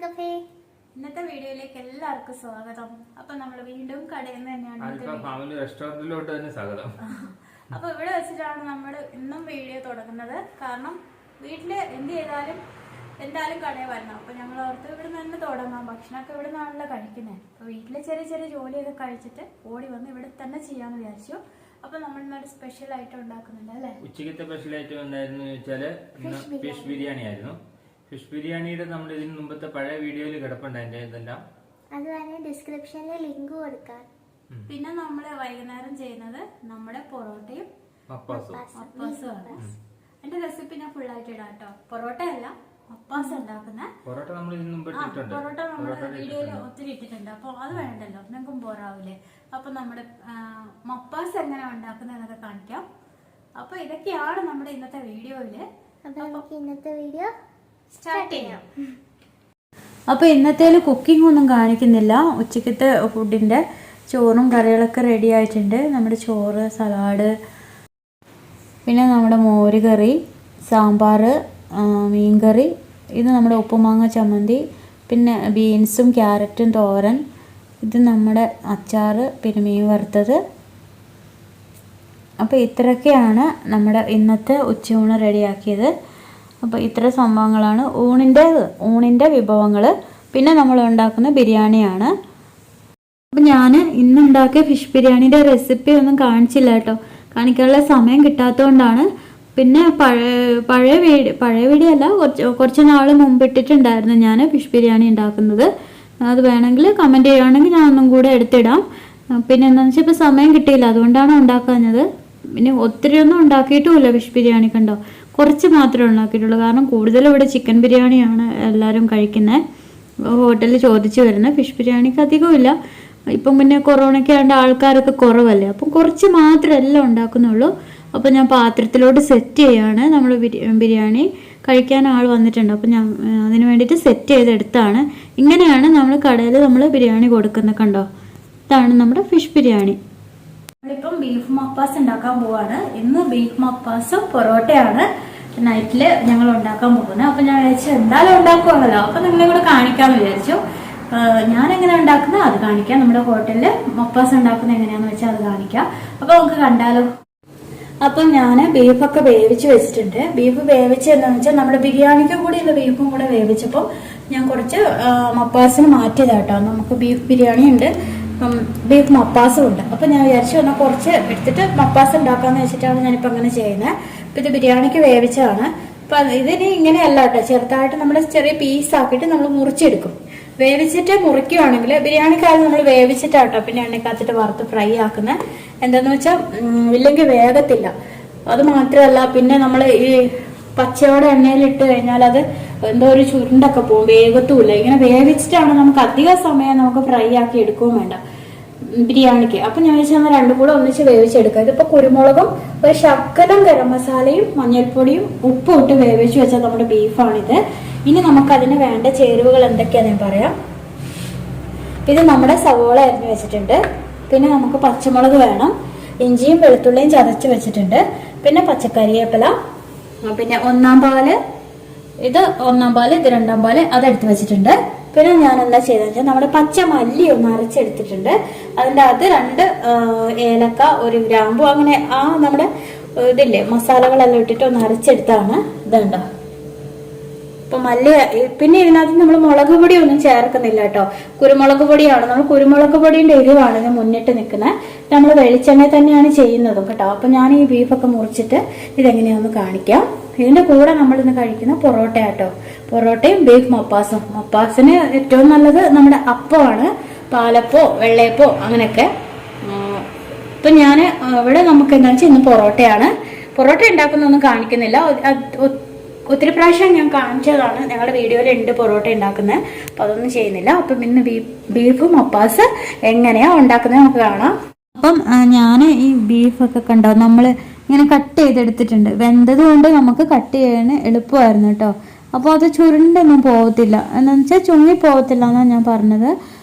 Cafe. ഇന്നത്തെ വീഡിയോയിലേക്ക് എല്ലാവർക്കും സ്വാഗതം. അപ്പൊ നമ്മൾ വീണ്ടും കടയിൽ നിന്ന് തന്നെയാണ് റെസ്റ്റോറന്റിലോട്ട് തന്നെ സ്വാഗതം. അപ്പൊ ഇവിടെ വെച്ചിട്ടാണ് നമ്മൾ ഇന്നും വീഡിയോ തുടങ്ങുന്നത്. കാരണം വീട്ടില് എന്ത് ചെയ്താലും എന്തായാലും കടയിൽ വരണം. അപ്പൊ ഞങ്ങൾ ഓർത്ത് ഇവിടെ നിന്ന് തുടങ്ങാം. ഭക്ഷണമൊക്കെ ഇവിടെ നിന്നാണല്ലോ കഴിക്കുന്നത്. അപ്പൊ വീട്ടിലെ ചെറിയ ചെറിയ ജോലിയൊക്കെ കഴിച്ചിട്ട് ഓടി വന്ന് ഇവിടെ തന്നെ ചെയ്യാന്ന് വിചാരിച്ചു. അപ്പൊ നമ്മൾ ഇന്നൊരു സ്പെഷ്യൽ ഐറ്റം ഉണ്ടാക്കുന്നുണ്ട് അല്ലേ? ഉച്ചക്കത്തെ സ്പെഷ്യൽ ഐറ്റം എന്തായിരുന്നു വെച്ചാല് ഫിഷ് ബിരിയാണി ആയിരുന്നു. ഫിഷ് ബിരിയാണിയുടെ നമ്മൾ ഇതിന് മുമ്പത്തെ പഴയ വീഡിയോയിൽ കിടപ്പുണ്ട് അതിന്റെ ഇതെല്ലാം. അതുപോലെ ഡിസ്ക്രിപ്ഷനിൽ ലിങ്ക് കൊടുക്കാം. പിന്നെ നമ്മള് വൈകുന്നേരം ചെയ്യുന്നത് നമ്മുടെ പൊറോട്ടയും മപ്പാസും ആണ്. എന്റെ റെസിപ്പി ഞാൻ ഫുൾ ആയിട്ട് ഇടാം കേട്ടോ. പൊറോട്ട അല്ല, മപ്പാസ് ഉണ്ടാക്കുന്ന പൊറോട്ട നമ്മൾ ഇതിന് മുമ്പ് ഇട്ടിട്ടുണ്ട്. പൊറോട്ട നമ്മൾ വീഡിയോയിൽ ഒത്തിരി ഇട്ടിട്ടുണ്ട്. അപ്പൊ അത് വേണ്ടല്ലോ, നിങ്ങൾക്കും പോറാവൂലേ. അപ്പൊ നമ്മുടെ മപ്പാസ് എങ്ങനെ ഉണ്ടാക്കുന്നതൊക്കെ കാണിക്കാം. അപ്പൊ ഇതൊക്കെയാണ് നമ്മുടെ ഇന്നത്തെ വീഡിയോയില്. അപ്പൊ ഇന്നത്തെ വീഡിയോ സ്റ്റാർട്ട് ചെയ്യാം. അപ്പോൾ ഇന്നത്തേൽ കുക്കിംഗ് ഒന്നും കാണിക്കുന്നില്ല. ഉച്ചക്കത്തെ ഫുഡിൻ്റെ ചോറും കറികളൊക്കെ റെഡി ആയിട്ടുണ്ട്. നമ്മുടെ ചോറ്, സലാഡ്, പിന്നെ നമ്മുടെ മോര് കറി, സാമ്പാർ, മീൻകറി, ഇത് നമ്മുടെ ഉപ്പുമാങ്ങ ചമ്മന്തി, പിന്നെ ബീൻസും ക്യാരറ്റും തോരൻ, ഇത് നമ്മുടെ അച്ചാർ, പിന്നെ മീൻ വറുത്തത്. അപ്പോൾ ഇത്രയൊക്കെയാണ് നമ്മുടെ ഇന്നത്തെ ഉച്ചയൂണ് റെഡിയാക്കിയത്. അപ്പോൾ ഇത്ര സംഭവങ്ങളാണ് ഊണിൻ്റെ വിഭവങ്ങൾ. പിന്നെ നമ്മൾ ഉണ്ടാക്കുന്ന ബിരിയാണിയാണ്. അപ്പം ഞാൻ ഇന്നുണ്ടാക്കിയ ഫിഷ് ബിരിയാണിയുടെ റെസിപ്പി ഒന്നും കാണിച്ചില്ല കേട്ടോ. കാണിക്കാനുള്ള സമയം കിട്ടാത്തതുകൊണ്ടാണ്. പിന്നെ പഴയ വീഡിയോ അല്ല, കുറച്ച് നാൾ മുമ്പ് ഇട്ടിട്ടുണ്ടായിരുന്നു ഞാൻ ഫിഷ് ബിരിയാണി ഉണ്ടാക്കുന്നത്. അത് വേണമെങ്കിൽ കമൻറ്റ് ചെയ്യുകയാണെങ്കിൽ ഞാൻ ഒന്നും കൂടെ എടുത്തിടാം. പിന്നെ എന്താണെന്ന് വെച്ചാൽ ഇപ്പോൾ സമയം കിട്ടിയില്ല, അതുകൊണ്ടാണ് ഉണ്ടാക്കാഞ്ഞത്. പിന്നെ ഒത്തിരി ഒന്നും ഉണ്ടാക്കിയിട്ടുമില്ല ഫിഷ് ബിരിയാണി, കണ്ടോ, കുറച്ച് മാത്രമേ ഉണ്ടാക്കിയിട്ടുള്ളൂ. കാരണം കൂടുതലും ഇവിടെ ചിക്കൻ ബിരിയാണിയാണ് എല്ലാവരും കഴിക്കുന്നത്. ഹോട്ടലിൽ ചോദിച്ചു വരുന്നത് ഫിഷ് ബിരിയാണിക്ക് അധികമില്ല. ഇപ്പം പിന്നെ കൊറോണയ്ക്ക് ആയതുകൊണ്ട് ആൾക്കാരൊക്കെ കുറവല്ലേ, അപ്പം കുറച്ച് മാത്രമേ എല്ലാം ഉണ്ടാക്കുന്നുള്ളൂ. അപ്പോൾ ഞാൻ പാത്രത്തിലോട്ട് സെറ്റ് ചെയ്യാണ്. നമ്മൾ ബിരിയാണി കഴിക്കാൻ ആൾ വന്നിട്ടുണ്ട്. അപ്പം ഞാൻ അതിന് വേണ്ടിയിട്ട് സെറ്റ് ചെയ്തെടുത്താണ്. ഇങ്ങനെയാണ് നമ്മൾ കടയിൽ ബിരിയാണി കൊടുക്കുന്നത്, കണ്ടോ. ഇതാണ് നമ്മുടെ ഫിഷ് ബിരിയാണി. നമ്മളിപ്പം ബീഫ് മപ്പാസ് ഉണ്ടാക്കാൻ പോവാണ്. ഇന്ന് ബീഫ് മപ്പാസും പൊറോട്ടയാണ് നൈറ്റിൽ ഞങ്ങൾ ഉണ്ടാക്കാൻ പോകുന്നത്. അപ്പം ഞാൻ വിചാരിച്ചു എന്തായാലും ഉണ്ടാക്കുമല്ലോ, അപ്പം നിങ്ങളെ കൂടെ കാണിക്കാമെന്ന് വിചാരിച്ചു. ഞാൻ എങ്ങനെ ഉണ്ടാക്കുന്നത് അത് കാണിക്കാം. നമ്മുടെ ഹോട്ടലിൽ മപ്പാസ് ഉണ്ടാക്കുന്നത് എങ്ങനെയാണെന്ന് വെച്ചാൽ അത് കാണിക്കാം. അപ്പം നമുക്ക് കണ്ടാലോ. അപ്പം ഞാൻ ബീഫൊക്കെ വേവിച്ച് വെച്ചിട്ടുണ്ട്. ബീഫ് വേവിച്ച് എന്താണെന്ന് വെച്ചാൽ നമ്മുടെ ബിരിയാണിക്ക് കൂടിയുള്ള ബീഫും കൂടെ വേവിച്ചപ്പോൾ ഞാൻ കുറച്ച് മപ്പാസിന് മാറ്റിയതാട്ടോ. നമുക്ക് ബീഫ് ബിരിയാണി ഉണ്ട്, ബീഫ് മപ്പാസും ഉണ്ട്. അപ്പം ഞാൻ വിചാരിച്ചു എന്നാൽ കുറച്ച് എടുത്തിട്ട് മപ്പാസ് ഉണ്ടാക്കാമെന്ന് വെച്ചിട്ടാണ് ഞാനിപ്പോൾ അങ്ങനെ ചെയ്യുന്നത്. അപ്പം ഇത് ബിരിയാണിക്ക് വേവിച്ചതാണ്. അപ്പം ഇതിന് ഇങ്ങനെയല്ല കേട്ടോ, ചെറുതായിട്ട് നമ്മൾ ചെറിയ പീസാക്കിയിട്ട് നമ്മൾ മുറിച്ചെടുക്കും. വേവിച്ചിട്ട് മുറിക്കുകയാണെങ്കിൽ ബിരിയാണിക്കാരും നമ്മൾ വേവിച്ചിട്ടാട്ടോ പിന്നെ എണ്ണക്കകത്തിട്ട് വറുത്ത് ഫ്രൈ ആക്കുന്നത്. എന്താണെന്ന് വെച്ചാൽ ഇല്ലെങ്കിൽ വേഗത്തില്ല. അത് മാത്രമല്ല, പിന്നെ നമ്മൾ ഈ പച്ചയോടെ എണ്ണയിലിട്ട് കഴിഞ്ഞാൽ അത് എന്തോ ഒരു ചുരുണ്ടൊക്കെ പോകും, വേഗത്തുമില്ല. ഇങ്ങനെ വേവിച്ചിട്ടാണ് നമുക്ക് അധിക സമയം നമുക്ക് ഫ്രൈ ആക്കി എടുക്കുകയും വേണ്ട ബിരിയാണിക്ക്. അപ്പം ഞാൻ വെച്ചാൽ രണ്ടും കൂടെ ഒന്നിച്ച് വേവിച്ചെടുക്കുക. ഇതിപ്പോൾ കുരുമുളകും ഒരു ശകലം ഗരം മസാലയും മഞ്ഞൾപ്പൊടിയും ഉപ്പും ഇട്ട് വേവിച്ച് വെച്ചാൽ നമ്മുടെ ബീഫാണിത്. ഇനി നമുക്ക് അതിന് വേണ്ട ചേരുവകൾ എന്തൊക്കെയാണെന്ന് ഞാൻ പറയാം. ഇത് നമ്മുടെ സവോള അരിഞ്ഞ് വെച്ചിട്ടുണ്ട്. പിന്നെ നമുക്ക് പച്ചമുളക് വേണം, ഇഞ്ചിയും വെളുത്തുള്ളിയും ചതച്ച് വെച്ചിട്ടുണ്ട്. പിന്നെ പച്ചക്കറിവേപ്പില, പിന്നെ ഒന്നാം പാല്, ഇത് ഒന്നാം പാല്, ഇത് രണ്ടാം പാല്, അതെടുത്ത് വെച്ചിട്ടുണ്ട്. പിന്നെ ഞാൻ എന്താ ചെയ്തതെന്ന് വെച്ചാൽ നമ്മുടെ പച്ച മല്ലി ഒന്ന് അരച്ചെടുത്തിട്ടുണ്ട്. അതിൻ്റെ അത് 2 ഏലക്ക, 1 ഗ്രാമ്പു, അങ്ങനെ നമ്മുടെ ഇതില്ലേ മസാലകളെല്ലാം ഇട്ടിട്ട് ഒന്ന് അരച്ചെടുത്താണ്. ഇതുണ്ടോ. ഇപ്പൊ മല്ലി. പിന്നെ ഇതിനകത്ത് നമ്മൾ മുളക് പൊടി ഒന്നും ചേർക്കുന്നില്ല കേട്ടോ, കുരുമുളക് പൊടിയാണ്. നമ്മൾ കുരുമുളക് പൊടിയുടെ എരിവാണ് ഇത് മുന്നിട്ട് നിൽക്കുന്നത്. നമ്മൾ വെളിച്ചെണ്ണ തന്നെയാണ് ചെയ്യുന്നതും കേട്ടോ. അപ്പൊ ഞാൻ ഈ ബീഫൊക്കെ മുറിച്ചിട്ട് ഇതെങ്ങനെയാണെന്ന് കാണിക്കാം. ഇതിന്റെ കൂടെ നമ്മൾ ഇന്ന് കഴിക്കുന്ന പൊറോട്ട കേട്ടോ, പൊറോട്ടയും ബീഫ് മപ്പാസും. മപ്പാസിന് ഏറ്റവും നല്ലത് നമ്മുടെ അപ്പമാണ്, പാലപ്പോ വെള്ളയപ്പോ അങ്ങനെയൊക്കെ. ഇപ്പൊ ഞാൻ ഇവിടെ നമുക്ക് എന്താ വെച്ചാൽ ഇന്ന് പൊറോട്ടയാണ്. പൊറോട്ട ഉണ്ടാക്കുന്നൊന്നും കാണിക്കുന്നില്ല, ഒത്തിരി പ്രാവശ്യം ഞാൻ കാണിച്ചതാണ്. ഞങ്ങളുടെ വീഡിയോയിലുണ്ട് പൊറോട്ട ഉണ്ടാക്കുന്നത്, അപ്പം അതൊന്നും ചെയ്യുന്നില്ല. അപ്പം ഇന്ന് ബീഫ് മപ്പാസ് എങ്ങനെയാ ഉണ്ടാക്കുന്നത് നമുക്ക് കാണാം. അപ്പം ഞാൻ ഈ ബീഫൊക്കെ കണ്ടോ നമ്മൾ ഇങ്ങനെ കട്ട് ചെയ്തെടുത്തിട്ടുണ്ട്. വെന്തത് കൊണ്ട് നമുക്ക് കട്ട് ചെയ്യാൻ എളുപ്പമായിരുന്നു കേട്ടോ. അപ്പോൾ അത് ചുരുണ്ടൊന്നും പോകത്തില്ല, എന്താണെന്ന് വെച്ചാൽ ചുങ്ങി പോകത്തില്ല എന്നാണ് ഞാൻ പറഞ്ഞത്.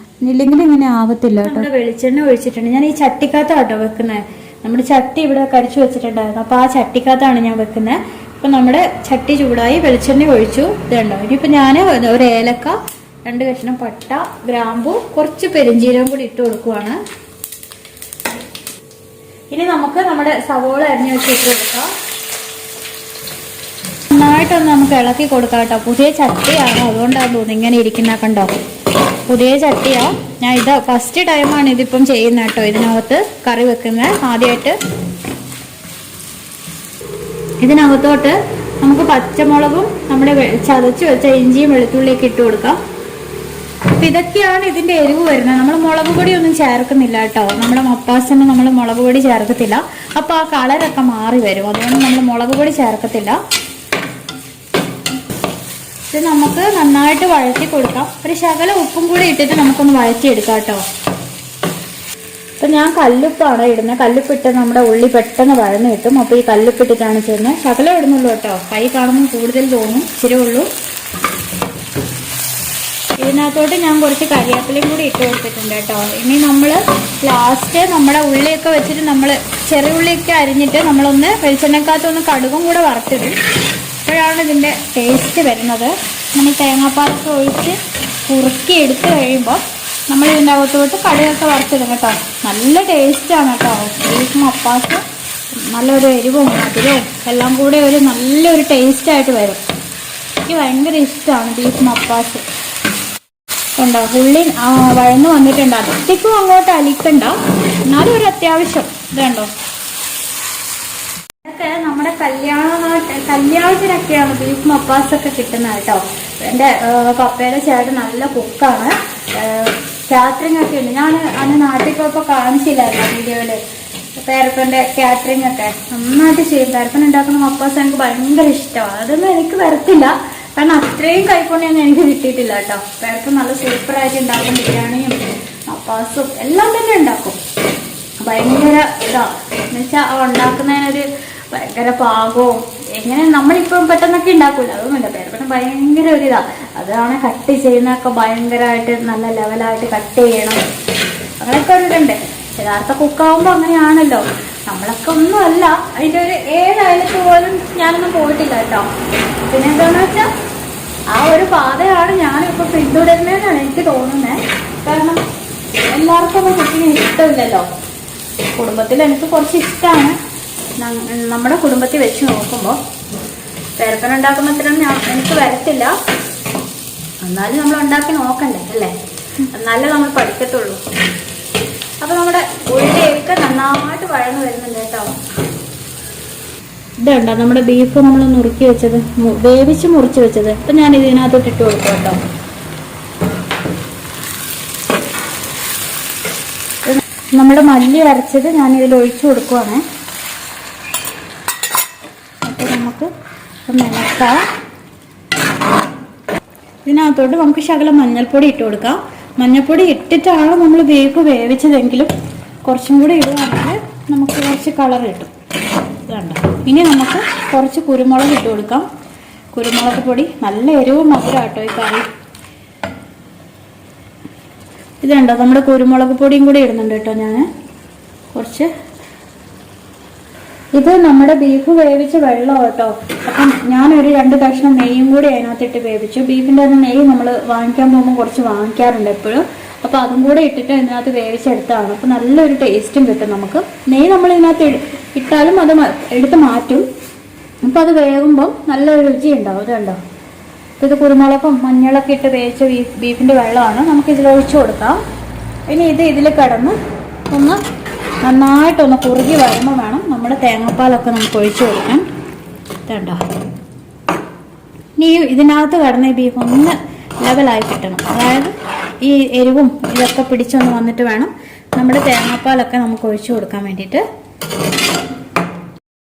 ഇല്ലെങ്കിൽ ഇങ്ങനെ ആവത്തില്ല കേട്ടോ. വെളിച്ചെണ്ണ ഒഴിച്ചിട്ടുണ്ട്. ഞാൻ ഈ ചട്ടിക്കകത്താണ് കേട്ടോ വെക്കുന്നത്. നമ്മുടെ ചട്ടി ഇവിടെ കരിച്ചു വെച്ചിട്ടുണ്ടായിരുന്നു, അപ്പോൾ ആ ചട്ടിക്കകത്താണ് ഞാൻ വെക്കുന്നത്. അപ്പം നമ്മുടെ ചട്ടി ചൂടായി, വെളിച്ചെണ്ണ ഒഴിച്ചു. ഇതുണ്ടോ. ഇനിയിപ്പോൾ ഞാൻ 1 ഏലക്ക, 2 കഷ്ണം പട്ട, ഗ്രാമ്പു, കുറച്ച് പെരിഞ്ജീരകം കൂടി ഇട്ട് കൊടുക്കുവാണ്. ഇനി നമുക്ക് നമ്മുടെ സവോള അരിഞ്ഞ് വെച്ച് ഇട്ട് കൊടുക്കാം. നന്നായിട്ടൊന്ന് നമുക്ക് ഇളക്കി കൊടുക്കാം കേട്ടോ. പുതിയ ചട്ടിയാണ്, അതുകൊണ്ടാണ് തോന്നുന്നു ഇങ്ങനെ ഇരിക്കുന്ന. കണ്ടോ, പുതിയ ചട്ടിയാ. ഞാൻ ഇത് ഫസ്റ്റ് ടൈമാണ് ഇതിപ്പം ചെയ്യുന്നത് കേട്ടോ, ഇതിനകത്ത് കറി വെക്കുന്നത്. ആദ്യമായിട്ട് ഇതിനകത്തോട്ട് നമുക്ക് പച്ചമുളകും നമ്മുടെ ചതച്ച് വെച്ച ഇഞ്ചിയും വെളുത്തുള്ളിയൊക്കെ ഇട്ട് കൊടുക്കാം. അപ്പൊ ഇതൊക്കെയാണ് ഇതിന്റെ എരിവ് വരുന്നത്. നമ്മൾ മുളക് പൊടി ഒന്നും ചേർക്കുന്നില്ല കേട്ടോ. നമ്മുടെ മപ്പാസിന് നമ്മൾ മുളക് പൊടി ചേർക്കത്തില്ല. അപ്പൊ ആ കളറൊക്കെ മാറി വരും, അതുകൊണ്ട് നമ്മൾ മുളക് പൊടി ചേർക്കത്തില്ല. ഇത് നമുക്ക് നന്നായിട്ട് വഴറ്റി കൊടുക്കാം. ഒരു ശകല ഉപ്പും കൂടി ഇട്ടിട്ട് നമുക്കൊന്ന് വഴറ്റിയെടുക്കാം കേട്ടോ. അപ്പൊ ഞാൻ കല്ലുപ്പാണ് ഇടുന്നത്. കല്ലുപ്പിട്ട് നമ്മുടെ ഉള്ളി പെട്ടെന്ന് വഴന്ന് കിട്ടും. അപ്പൊ ഈ കല്ലുപ്പിട്ടിട്ടാണ് ചെയ്യുന്നത്. ശകലം ഇടുന്നുള്ളൂ കേട്ടോ, കൈ കാണുമ്പോൾ കൂടുതൽ തോന്നും, ഇച്ചിരി ഉള്ളൂ. ഇതിനകത്തോട്ട് ഞാൻ കുറച്ച് കരിവേപ്പിലയും കൂടി ഇട്ട് കൊടുത്തിട്ടുണ്ട് കേട്ടോ. ഇനി നമ്മൾ ലാസ്റ്റ് നമ്മുടെ ഉള്ളിയൊക്കെ വെച്ചിട്ട് നമ്മൾ ചെറിയ ഉള്ളിയൊക്കെ അരിഞ്ഞിട്ട് നമ്മളൊന്ന് വെളിച്ചെണ്ണക്കകത്തൊന്ന് കടുകും കൂടെ വറുത്തിടും. അപ്പോഴാണ് ഇതിൻ്റെ ടേസ്റ്റ് വരുന്നത്. നമ്മൾ തേങ്ങാപ്പാലൊക്കെ ഒഴിച്ച് കുറുക്കി എടുത്ത് കഴിയുമ്പോൾ നമ്മൾ ഇതിൻ്റെ അകത്തോട്ട് കടുകൊക്കെ വറുത്തിടും കേട്ടോ. നല്ല ടേസ്റ്റാണ് കേട്ടോ. ബീഫ് മപ്പാസ് നല്ലൊരു എരിവും മധുരവും എല്ലാം കൂടെ ഒരു നല്ലൊരു ടേസ്റ്റായിട്ട് വരും. എനിക്ക് ഭയങ്കര ഇഷ്ടമാണ് ബീഫ് മപ്പാസ്. ഉണ്ടോ, ഉള്ളി വഴന്ന് വന്നിട്ടുണ്ട്. അധികം അങ്ങോട്ട് അലിക്കണ്ട, എന്നാലും ഒരു അത്യാവശ്യം. ഇതുണ്ടോ, ഇതൊക്കെ നമ്മുടെ കല്യാണത്തിനൊക്കെയാണ് ബീഫ് മപ്പാസൊക്കെ കിട്ടുന്നത് കേട്ടോ. എൻ്റെ പപ്പയുടെ ചേട്ടൻ നല്ല കുക്കാണ്, കാറ്ററിംഗ് ഒക്കെ ഉണ്ട്. ഞാൻ അന്ന് നാട്ടിൽ പോയപ്പോൾ കാണിച്ചില്ലായിരുന്നു വീഡിയോയില്. പേരപ്പൻ്റെ കാറ്ററിംഗ് ഒക്കെ നന്നായിട്ട് ചെയ്യും. പേരപ്പൻ ഉണ്ടാക്കുന്ന മപ്പാസ് എനിക്ക് ഭയങ്കര ഇഷ്ടമാണ്. അതൊന്നും എനിക്ക് വരത്തില്ല, കാരണം അത്രയും കൈപ്പുണ്യൊന്നും എനിക്ക് കിട്ടിയിട്ടില്ല കേട്ടോ. പേരപ്പൻ നല്ല സൂപ്പറായിട്ട് ഉണ്ടാക്കും. ബിരിയാണിയും മപ്പാസും എല്ലാം തന്നെ ഉണ്ടാക്കും. ഭയങ്കര എന്നുവെച്ചാൽ ഉണ്ടാക്കുന്നതിനൊരു ഭയങ്കര പാകവും എങ്ങനെ നമ്മളിപ്പം പെട്ടെന്നൊക്കെ ഉണ്ടാക്കൂല, അതൊന്നുമില്ല. പേരപ്പൻ ഭയങ്കര ഒരിതാ. അതാണ് കട്ട് ചെയ്യുന്നതൊക്കെ ഭയങ്കരമായിട്ട് നല്ല ലെവലായിട്ട് കട്ട് ചെയ്യണം, അങ്ങനെയൊക്കെ ഒരിതുണ്ട്. യഥാർത്ഥ കുക്കാവുമ്പോൾ അങ്ങനെയാണല്ലോ. നമ്മളൊക്കെ ഒന്നുമല്ല. അതിൻ്റെ ഒരു 7 അയലത്ത് പോലും ഞാനൊന്നും പോയിട്ടില്ല കേട്ടോ. പിന്നെ എന്താണെന്ന് വെച്ചാൽ ആ ഒരു പാതയാണ് ഞാനിപ്പോൾ പിന്തുടരുന്നതെന്നാണ് എനിക്ക് തോന്നുന്നത്. കാരണം എല്ലാവർക്കും ഒന്നും കുക്കിങ് ഇഷ്ടമില്ലല്ലോ. കുടുംബത്തിൽ എനിക്ക് കുറച്ച് ഇഷ്ടമാണ്. നമ്മുടെ കുടുംബത്തിൽ വെച്ച് നോക്കുമ്പോൾ പേരപ്പൻ ഉണ്ടാക്കുന്ന അത്രയൊന്നും എനിക്ക് വരത്തില്ല. എന്നാലും നമ്മൾ ഉണ്ടാക്കി നോക്കണ്ടേ അല്ലേ, എന്നാലേ നമ്മൾ പഠിക്കത്തുള്ളൂ. അപ്പൊ നമ്മുടെ ഉള്ളിയൊക്കെ നന്നായിട്ട് വഴന്ന് വരുന്നുണ്ട് കേട്ടോ. ഇതുണ്ടോ നമ്മുടെ ബീഫ് നമ്മൾ നുറുക്കി വെച്ചത്, വേവിച്ച് മുറിച്ച് വെച്ചത്. അപ്പൊ ഞാൻ ഇതിനകത്തോട്ട് ഇട്ട് കൊടുക്കും കേട്ടോ. നമ്മുടെ മല്ലി അരച്ചത് ഞാൻ ഇതിൽ ഒഴിച്ചു കൊടുക്കുവാണേ. അപ്പൊ നമുക്ക് ഇളക്കാം. ഇതിനകത്തോട്ട് നമുക്ക് ശകലം മഞ്ഞൾപ്പൊടി ഇട്ട് കൊടുക്കാം. മഞ്ഞൾപ്പൊടി ഇട്ടിട്ടാണ് നമ്മൾ ബീഫ് വേവിച്ചതെങ്കിലും കുറച്ചും കൂടി ഇടുകയാണെങ്കിൽ നമുക്ക് കുറച്ച് കളർ കിട്ടും. ഇതുണ്ട്. ഇനി നമുക്ക് കുറച്ച് കുരുമുളക് ഇട്ട് കൊടുക്കാം. കുരുമുളക് പൊടി നല്ല എരിവും മധുരമാട്ടോ ഈ കറി. ഇതുണ്ടോ, നമ്മുടെ കുരുമുളക് പൊടിയും കൂടി ഇടുന്നുണ്ട് കേട്ടോ ഞാൻ കുറച്ച്. ഇത് നമ്മുടെ ബീഫ് വേവിച്ച വെള്ളം കേട്ടോ. അപ്പം ഞാനൊരു 2 കഷ്ണം നെയ്യും കൂടി അതിനകത്തിട്ട് വേവിച്ചു. ബീഫിൻ്റെ തന്നെ നെയ്യ് നമ്മൾ വാങ്ങിക്കാൻ പോകുമ്പോൾ കുറച്ച് വാങ്ങിക്കാറുണ്ട് എപ്പോഴും. അപ്പോൾ അതും കൂടെ ഇട്ടിട്ട് ഇതിനകത്ത് വേവിച്ചെടുത്താണ്. അപ്പോൾ നല്ലൊരു ടേസ്റ്റും കിട്ടും നമുക്ക്. നെയ്യ് നമ്മൾ ഇതിനകത്ത് ഇട്ടാലും അത് എടുത്ത് മാറ്റും. അപ്പോൾ അത് വേകുമ്പം നല്ലൊരു രുചി ഉണ്ടാവും. ഇതുണ്ടോ, അപ്പോൾ ഇത് കുരുമുളകും മഞ്ഞളൊക്കെ ഇട്ട് വേവിച്ച ബീഫിൻ്റെ വെള്ളമാണ്. നമുക്ക് ഇതിൽ ഒഴിച്ചു കൊടുക്കാം. ഇനി ഇതിൽ കിടന്ന് ഒന്ന് നന്നായിട്ടൊന്ന് കുറുകി വരുമ്പോൾ വേണം നമ്മുടെ തേങ്ങാപ്പാലൊക്കെ നമുക്ക് ഒഴിച്ചു കൊടുക്കാൻ. ഇതുണ്ടോ, ഇനി ഇതിനകത്ത് കിടന്ന ഈ ബീഫ് ഒന്ന് ലെവലായി കിട്ടണം. അതായത് ഈ എരിവും ഇതൊക്കെ പിടിച്ചൊന്ന് വന്നിട്ട് വേണം നമ്മുടെ തേങ്ങാപ്പാലൊക്കെ നമുക്ക് ഒഴിച്ചു കൊടുക്കാൻ വേണ്ടിയിട്ട്.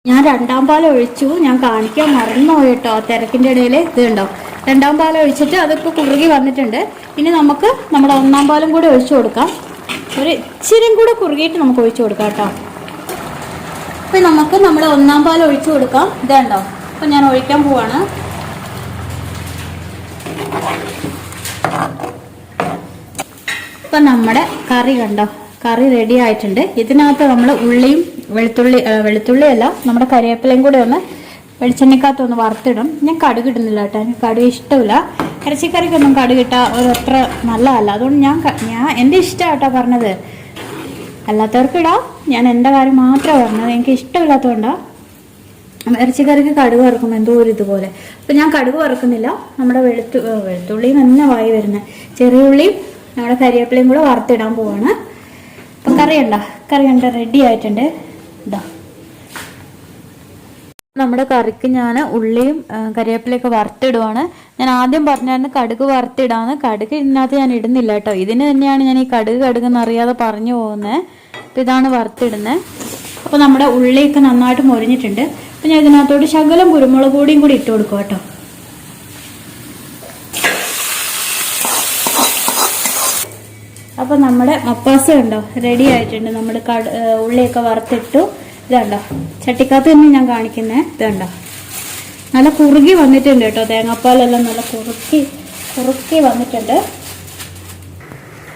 ഞാൻ 2ാം പാൽ ഒഴിച്ചു, ഞാൻ കാണിക്കാൻ മറന്നുപോയി കേട്ടോ തിരക്കിൻ്റെ ഇടയിൽ. ഇത് കണ്ടോ, 2ാം പാൽ ഒഴിച്ചിട്ട് അതൊക്കെ കുറുകി വന്നിട്ടുണ്ട്. ഇനി നമുക്ക് നമ്മുടെ 1ാം പാലും കൂടി ഒഴിച്ചു കൊടുക്കാം. ഒരു ഇച്ചിരിയും കൂടെ കുറുകിയിട്ട് നമുക്ക് ഒഴിച്ചു കൊടുക്കാം കേട്ടോ. അപ്പം നമുക്ക് നമ്മുടെ 1ാം പാൽ ഒഴിച്ചു കൊടുക്കാം. ഇതുണ്ടോ, അപ്പം ഞാൻ ഒഴിക്കാൻ പോവാണ്. ഇപ്പം നമ്മുടെ കറി കണ്ടോ, കറി റെഡി ആയിട്ടുണ്ട്. ഇതിനകത്ത് നമ്മൾ ഉള്ളിയും വെളുത്തുള്ളിയല്ല നമ്മുടെ കരിവേപ്പിലയും കൂടെ ഒന്ന് വെളിച്ചെണ്ണക്കകത്തൊന്ന് വറുത്തിടും. ഞാൻ കടുക് ഇടുന്നില്ല കേട്ടോ, എനിക്ക് കടുക് ഇഷ്ടമില്ല. ഇറച്ചിക്കറിക്കൊന്നും കടുക് ഇട്ടാൽ ഒരത്ര നല്ലതല്ല. അതുകൊണ്ട് ഞാൻ എൻ്റെ ഇഷ്ടമാണ് കേട്ടോ പറഞ്ഞത്. അല്ലാത്തവർക്ക് ഇടാം, ഞാൻ എൻ്റെ കാര്യം മാത്രമാണ് പറഞ്ഞത്. എനിക്ക് ഇഷ്ടമില്ലാത്തതുകൊണ്ടാണ്. ഇറച്ചിക്കറിക്ക് കടുക് വറുക്കുമ്പോൾ എന്തോ ഒരു ഇതുപോലെ. അപ്പം ഞാൻ കടുക് വറുക്കുന്നില്ല. നമ്മുടെ വെളുത്തുള്ളിയും തന്നെ വായി വരുന്നത്, ചെറിയ ഉള്ളിയും നമ്മുടെ കരിവേപ്പിലയും കൂടെ വറുത്തിടാൻ പോവാണ്. അപ്പം കറി റെഡി ആയിട്ടുണ്ട്. ഇതാ നമ്മുടെ കറിക്ക് ഞാൻ ഉള്ളിയും കരിവേപ്പിലയൊക്കെ വറുത്തിടുവാണ്. ഞാൻ ആദ്യം പറഞ്ഞായിരുന്നു കടുക് വറുത്തിടാന്ന്. കടുക് ഇതിനകത്ത് ഞാൻ ഇടുന്നില്ല കേട്ടോ. ഇതിന് തന്നെയാണ് ഞാൻ ഈ കടുക് എന്നറിയാതെ പറഞ്ഞു പോകുന്നത്. അപ്പം ഇതാണ് വറുത്തിടുന്നത്. അപ്പോൾ നമ്മുടെ ഉള്ളിയൊക്കെ നന്നായിട്ട് മൊരിഞ്ഞിട്ടുണ്ട്. അപ്പം ഞാൻ ഇതിനകത്തോട്ട് ശകലം കുരുമുളക് പൊടിയും കൂടി ഇട്ട് കൊടുക്കും കേട്ടോ. അപ്പോൾ നമ്മുടെ മപ്പാസ് ഉണ്ടോ റെഡി ആയിട്ടുണ്ട്. നമ്മുടെ ഉള്ളിയൊക്കെ വറുത്തിട്ടു. ഇതുണ്ടോ ചട്ടിക്കകത്ത് തന്നെ ഞാൻ കാണിക്കുന്നത്. ഇതുണ്ടോ നല്ല കുറുകി വന്നിട്ടുണ്ട് കേട്ടോ. തേങ്ങാപ്പാലെല്ലാം നല്ല കുറുക്കി വന്നിട്ടുണ്ട്.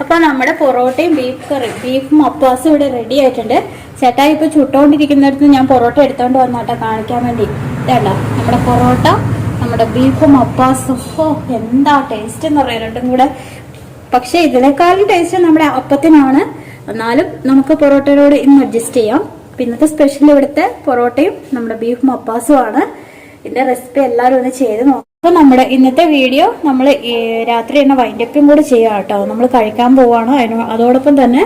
അപ്പോൾ നമ്മുടെ പൊറോട്ടയും ബീഫും മപ്പാസും ഇവിടെ റെഡി ആയിട്ടുണ്ട്. ചേട്ടായി ഇപ്പോൾ ചുട്ടുകൊണ്ടിരിക്കുന്നിടത്ത് ഞാൻ പൊറോട്ട എടുത്തോണ്ട് വന്നാട്ടോ കാണിക്കാൻ വേണ്ടി. ഇതുണ്ടോ നമ്മുടെ പൊറോട്ട, നമ്മുടെ ബീഫും മപ്പാസും. എന്താ ടേസ്റ്റ് എന്ന് പറയാം രണ്ടും കൂടെ. പക്ഷെ ഇതിനേക്കാളും ടേസ്റ്റ് നമ്മുടെ അപ്പത്തിനാണ്. എന്നാലും നമുക്ക് പൊറോട്ടയോട് ഇന്ന് അഡ്ജസ്റ്റ് ചെയ്യാം. ഇന്നത്തെ സ്പെഷ്യൽ ഇവിടുത്തെ പൊറോട്ടയും നമ്മുടെ ബീഫ് മപ്പാസും ആണ്. ഇതിന്റെ റെസിപ്പി എല്ലാവരും ഒന്ന് ചെയ്ത് നോക്കാം. അപ്പൊ നമ്മുടെ ഇന്നത്തെ വീഡിയോ നമ്മൾ രാത്രി തന്നെ വൈൻഡപ്പും കൂടെ ചെയ്യാം കേട്ടോ. നമ്മൾ കഴിക്കാൻ പോവാണ്. അതോടൊപ്പം തന്നെ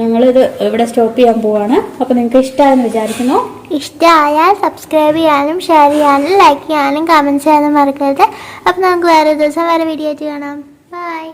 ഞങ്ങളിത് ഇവിടെ സ്റ്റോപ്പ് ചെയ്യാൻ പോവാണ്. അപ്പൊ നിങ്ങൾക്ക് ഇഷ്ടമായെന്ന് വിചാരിക്കുന്നു. ഇഷ്ടമായാൽ സബ്സ്ക്രൈബ് ചെയ്യാനും ഷെയർ ചെയ്യാനും ലൈക്ക് ചെയ്യാനും കമൻറ്റ് ചെയ്യാനും മറക്കരുത്. അപ്പം നമുക്ക് വേറെ ദിവസം വേറെ വീഡിയോ ആയിട്ട് കാണാം. ബൈ.